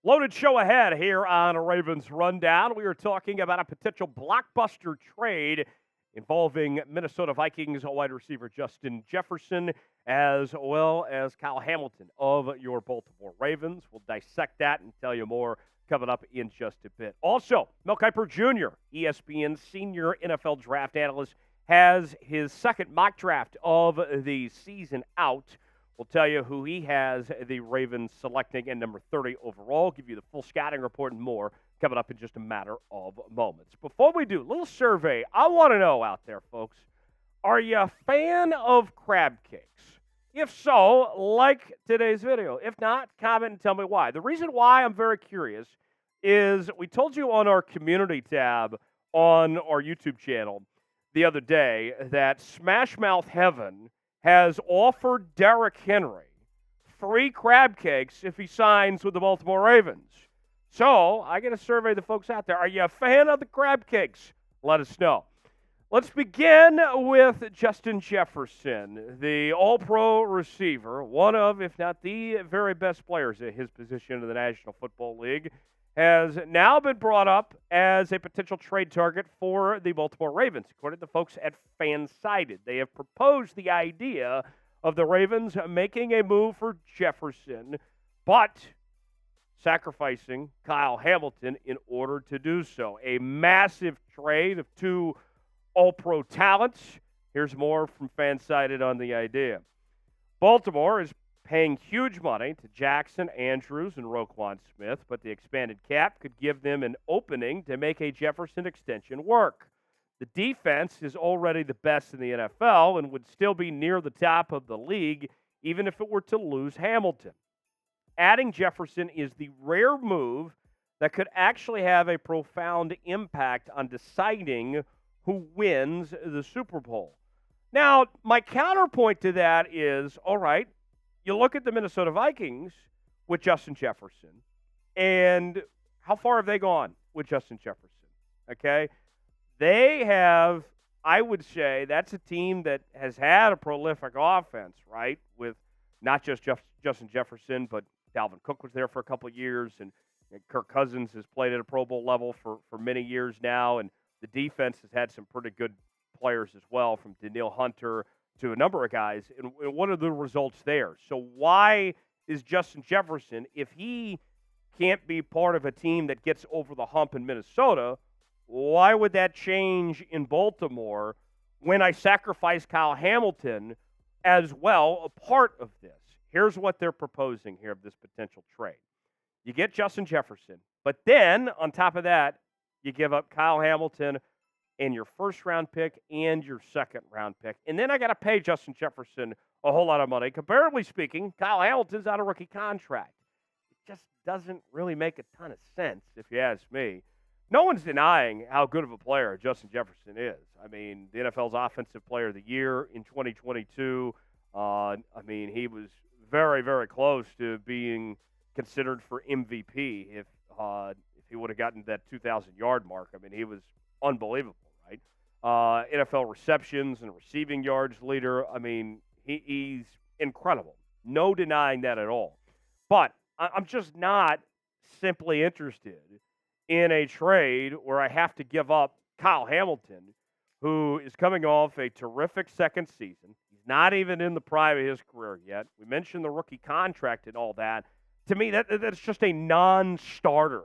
Loaded show ahead here on a Ravens Rundown. We are talking about a potential blockbuster trade involving Minnesota Vikings wide receiver Justin Jefferson, as well as Kyle Hamilton of your Baltimore Ravens. We'll dissect that and tell you more coming up in just a bit. Also, Mel Kiper Jr., ESPN senior NFL draft analyst, has his second mock draft of the season out. We'll tell you who he has the Ravens selecting at number 30 overall. Give you the full scouting report and more coming up in just a matter of moments. Before we do, a little survey. I want to know out there, folks, are you a fan of crab cakes? If so, like today's video. If not, comment and tell me why. The reason why I'm very curious is we told you on our community tab on our YouTube channel the other day that Smash Mouth Heaven has offered Derrick Henry free crab cakes if he signs with the Baltimore Ravens. So I got to survey the folks out there. Are you a fan of the crab cakes? Let us know. Let's begin with Justin Jefferson, the all-pro receiver, one of, if not the very best players at his position in the National Football League, has now been brought up as a potential trade target for the Baltimore Ravens, according to the folks at Fansided. They have proposed the idea of the Ravens making a move for Jefferson, but sacrificing Kyle Hamilton in order to do so. A massive trade of two all-pro talents. Here's more from Fansided on the idea. Baltimore is paying huge money to Jackson, Andrews, and Roquan Smith, but the expanded cap could give them an opening to make a Jefferson extension work. The defense is already the best in the NFL and would still be near the top of the league even if it were to lose Hamilton. Adding Jefferson is the rare move that could actually have a profound impact on deciding who wins the Super Bowl. Now, my counterpoint to that is, all right, you look at the Minnesota Vikings with Justin Jefferson, and how far have they gone with Justin Jefferson? Okay? They have, I would say, that's a team that has had a prolific offense, right? With not just Justin Jefferson, but Dalvin Cook was there for a couple of years, and Kirk Cousins has played at a Pro Bowl level for many years now, and the defense has had some pretty good players as well, from Danielle Hunter to a number of guys, and what are the results there? So why is Justin Jefferson, if he can't be part of a team that gets over the hump in Minnesota, why would that change in Baltimore when I sacrifice Kyle Hamilton as well, a part of this? Here's what they're proposing here of this potential trade. You get Justin Jefferson, but then on top of that, you give up Kyle Hamilton and your first-round pick and your second-round pick. And then I got to pay Justin Jefferson a whole lot of money. Comparatively speaking, Kyle Hamilton's on a rookie contract. It just doesn't really make a ton of sense, if you ask me. No one's denying how good of a player Justin Jefferson is. I mean, the NFL's Offensive Player of the Year in 2022. He was very, very close to being considered for MVP if he would have gotten that 2,000-yard mark. I mean, he was unbelievable, right? NFL receptions and receiving yards leader. I mean, he's incredible. No denying that at all. But I'm just not simply interested in a trade where I have to give up Kyle Hamilton, who is coming off a terrific second season. He's not even in the prime of his career yet. We mentioned the rookie contract and all that. To me, that's just a non-starter,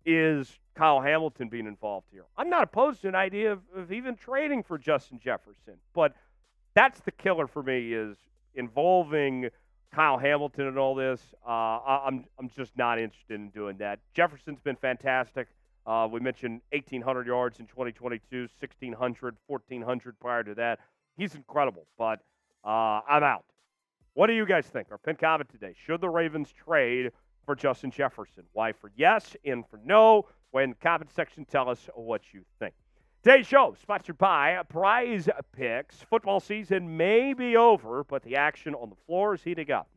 is Kyle Hamilton being involved here. I'm not opposed to an idea of even trading for Justin Jefferson, but that's the killer for me, is involving Kyle Hamilton and all this. I'm just not interested in doing that. Jefferson's been fantastic. We mentioned 1,800 yards in 2022, 1,600, 1,400 prior to that. He's incredible, but I'm out. What do you guys think? Our pin comment today: should the Ravens trade for Justin Jefferson? Why for yes and for no? In the comment section, tell us what you think. Today's show sponsored by Prize Picks. Football season may be over, but the action on the floor is heating up.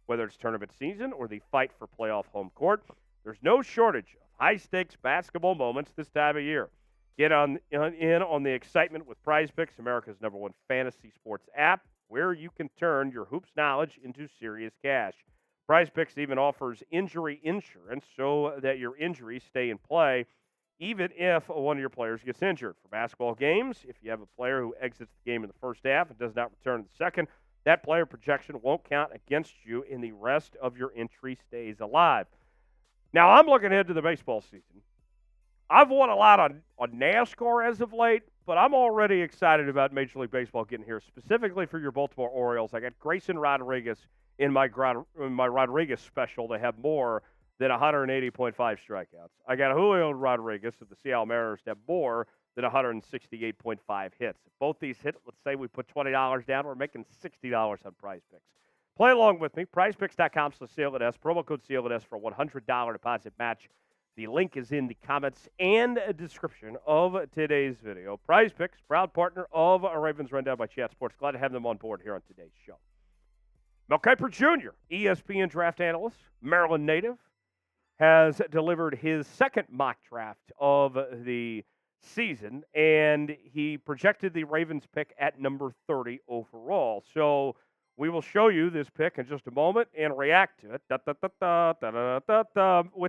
Whether it's tournament season or the fight for playoff home court, there's no shortage of high-stakes basketball moments this time of year. Get in on the excitement with Prize Picks, America's #1 fantasy sports app, where you can turn your hoops knowledge into serious cash. PrizePicks even offers injury insurance so that your injuries stay in play even if one of your players gets injured. For basketball games, if you have a player who exits the game in the first half and does not return in the second, that player projection won't count against you and the rest of your entry stays alive. Now, I'm looking ahead to the baseball season. I've won a lot on NASCAR as of late, but I'm already excited about Major League Baseball getting here, specifically for your Baltimore Orioles. I got Grayson Rodriguez in my Rodriguez special to have more than 180.5 strikeouts. I got Julio Rodriguez of the Seattle Mariners to have more than 168.5 hits. If both these hit, let's say we put $20 down, we're making $60 on PrizePicks. Play along with me. PrizePicks.com/CLNS. Promo code CLNS for a $100 deposit match. The link is in the comments and description of today's video. PrizePicks, proud partner of a Ravens Rundown by Chat Sports. Glad to have them on board here on today's show. Mel Kiper Jr., ESPN draft analyst, Maryland native, has delivered his second mock draft of the season, and he projected the Ravens pick at number 30 overall. So we will show you this pick in just a moment and react to it. With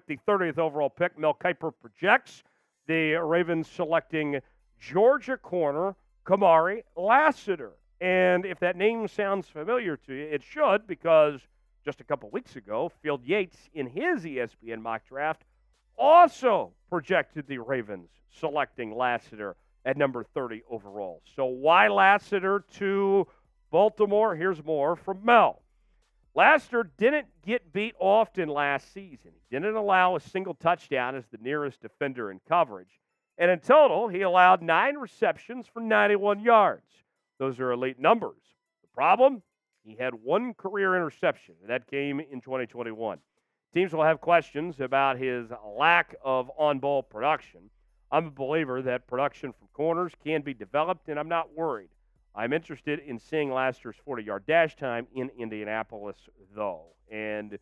the 30th overall pick, Mel Kiper projects the Ravens selecting Georgia corner Kamari Lassiter. And if that name sounds familiar to you, it should, because just a couple weeks ago, Field Yates, in his ESPN mock draft, also projected the Ravens selecting Lassiter at number 30 overall. So why Lassiter to Baltimore? Here's more from Mel. Lassiter didn't get beat often last season. He didn't allow a single touchdown as the nearest defender in coverage. And in total, he allowed 9 receptions for 91 yards. Those are elite numbers. The problem? He had 1 career interception, and that came in 2021. Teams will have questions about his lack of on-ball production. I'm a believer that production from corners can be developed, and I'm not worried. I'm interested in seeing Lassiter's 40-yard dash time in Indianapolis, though. And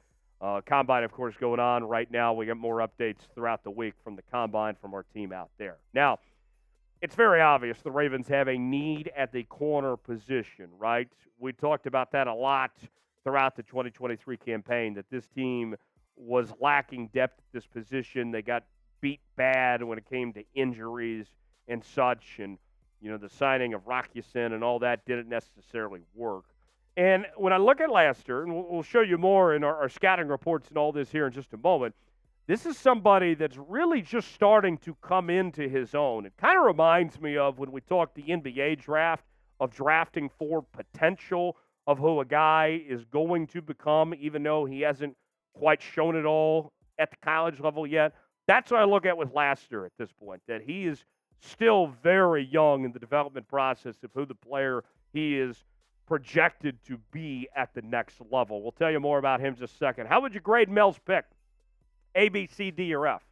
Combine, of course, going on right now. We get more updates throughout the week from the Combine from our team out there. Now, it's very obvious the Ravens have a need at the corner position, right? We talked about that a lot throughout the 2023 campaign, that this team was lacking depth at this position. They got beat bad when it came to injuries and such, and the signing of Rockyason and all that didn't necessarily work. And when I look at Lassiter, and we'll show you more in our scouting reports and all this here in just a moment, this is somebody that's really just starting to come into his own. It kind of reminds me of when we talked the NBA draft, of drafting for potential of who a guy is going to become, even though he hasn't quite shown it all at the college level yet. That's what I look at with Lassiter at this point, that he is still very young in the development process of who the player he is projected to be at the next level. We'll tell you more about him in just a second. How would you grade Mel's pick? A, B, C, D, or F?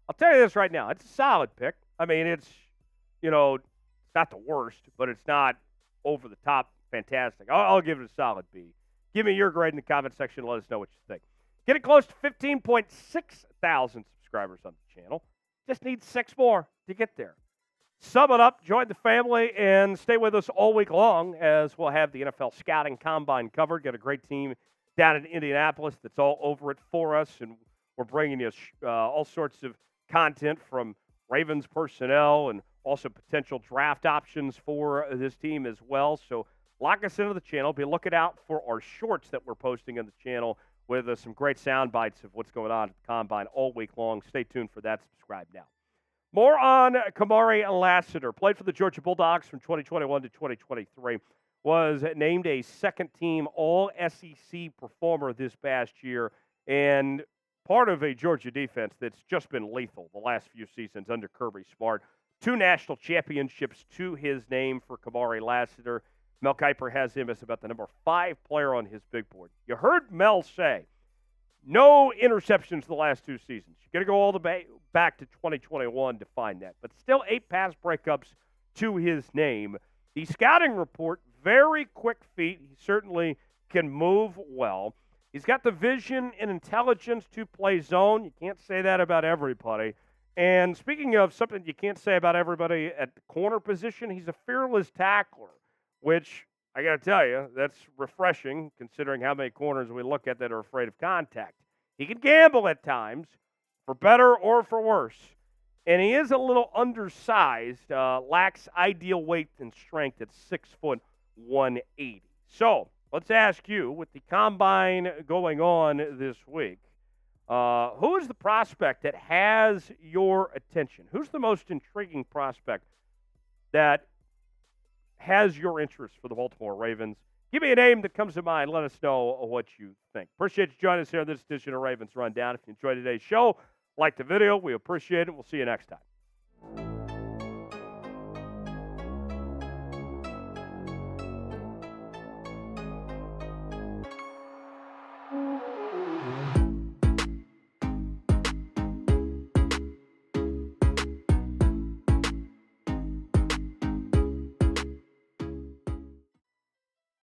I'll tell you this right now. It's a solid pick. I mean, it's not the worst, but it's not over the top fantastic. I'll give it a solid B. Give me your grade in the comment section. Let us know what you think. Getting close to 15.6 thousand subscribers on the channel. Just need 6 more to get there. Sum it up, join the family, and stay with us all week long as we'll have the NFL Scouting Combine covered. Got a great team down in Indianapolis that's all over it for us, and we're bringing you all sorts of content from Ravens personnel and also potential draft options for this team as well. So lock us into the channel. Be looking out for our shorts that we're posting on the channel with some great sound bites of what's going on at the Combine all week long. Stay tuned for that. Subscribe now. More on Kamari Lassiter. Played for the Georgia Bulldogs from 2021 to 2023. Was named a second-team All-SEC performer this past year, and part of a Georgia defense that's just been lethal the last few seasons under Kirby Smart. 2 national championships to his name for Kamari Lassiter. Mel Kiper has him as about the number 5 player on his big board. You heard Mel say no interceptions the last 2 seasons. You got to go all the way back to 2021 to find that. But still 8 pass breakups to his name. The scouting report, very quick feet. He certainly can move well. He's got the vision and intelligence to play zone. You can't say that about everybody. And speaking of something you can't say about everybody at the corner position, he's a fearless tackler, which I got to tell you, that's refreshing considering how many corners we look at that are afraid of contact. He can gamble at times, for better or for worse. And he is a little undersized, lacks ideal weight and strength at 6'180". So let's ask you, with the combine going on this week, who is the prospect that has your attention? Who's the most intriguing prospect that has your interest for the Baltimore Ravens? Give me a name that comes to mind. Let us know what you think. Appreciate you joining us here on this edition of Ravens Rundown. If you enjoyed today's show, like the video. We appreciate it. We'll see you next time.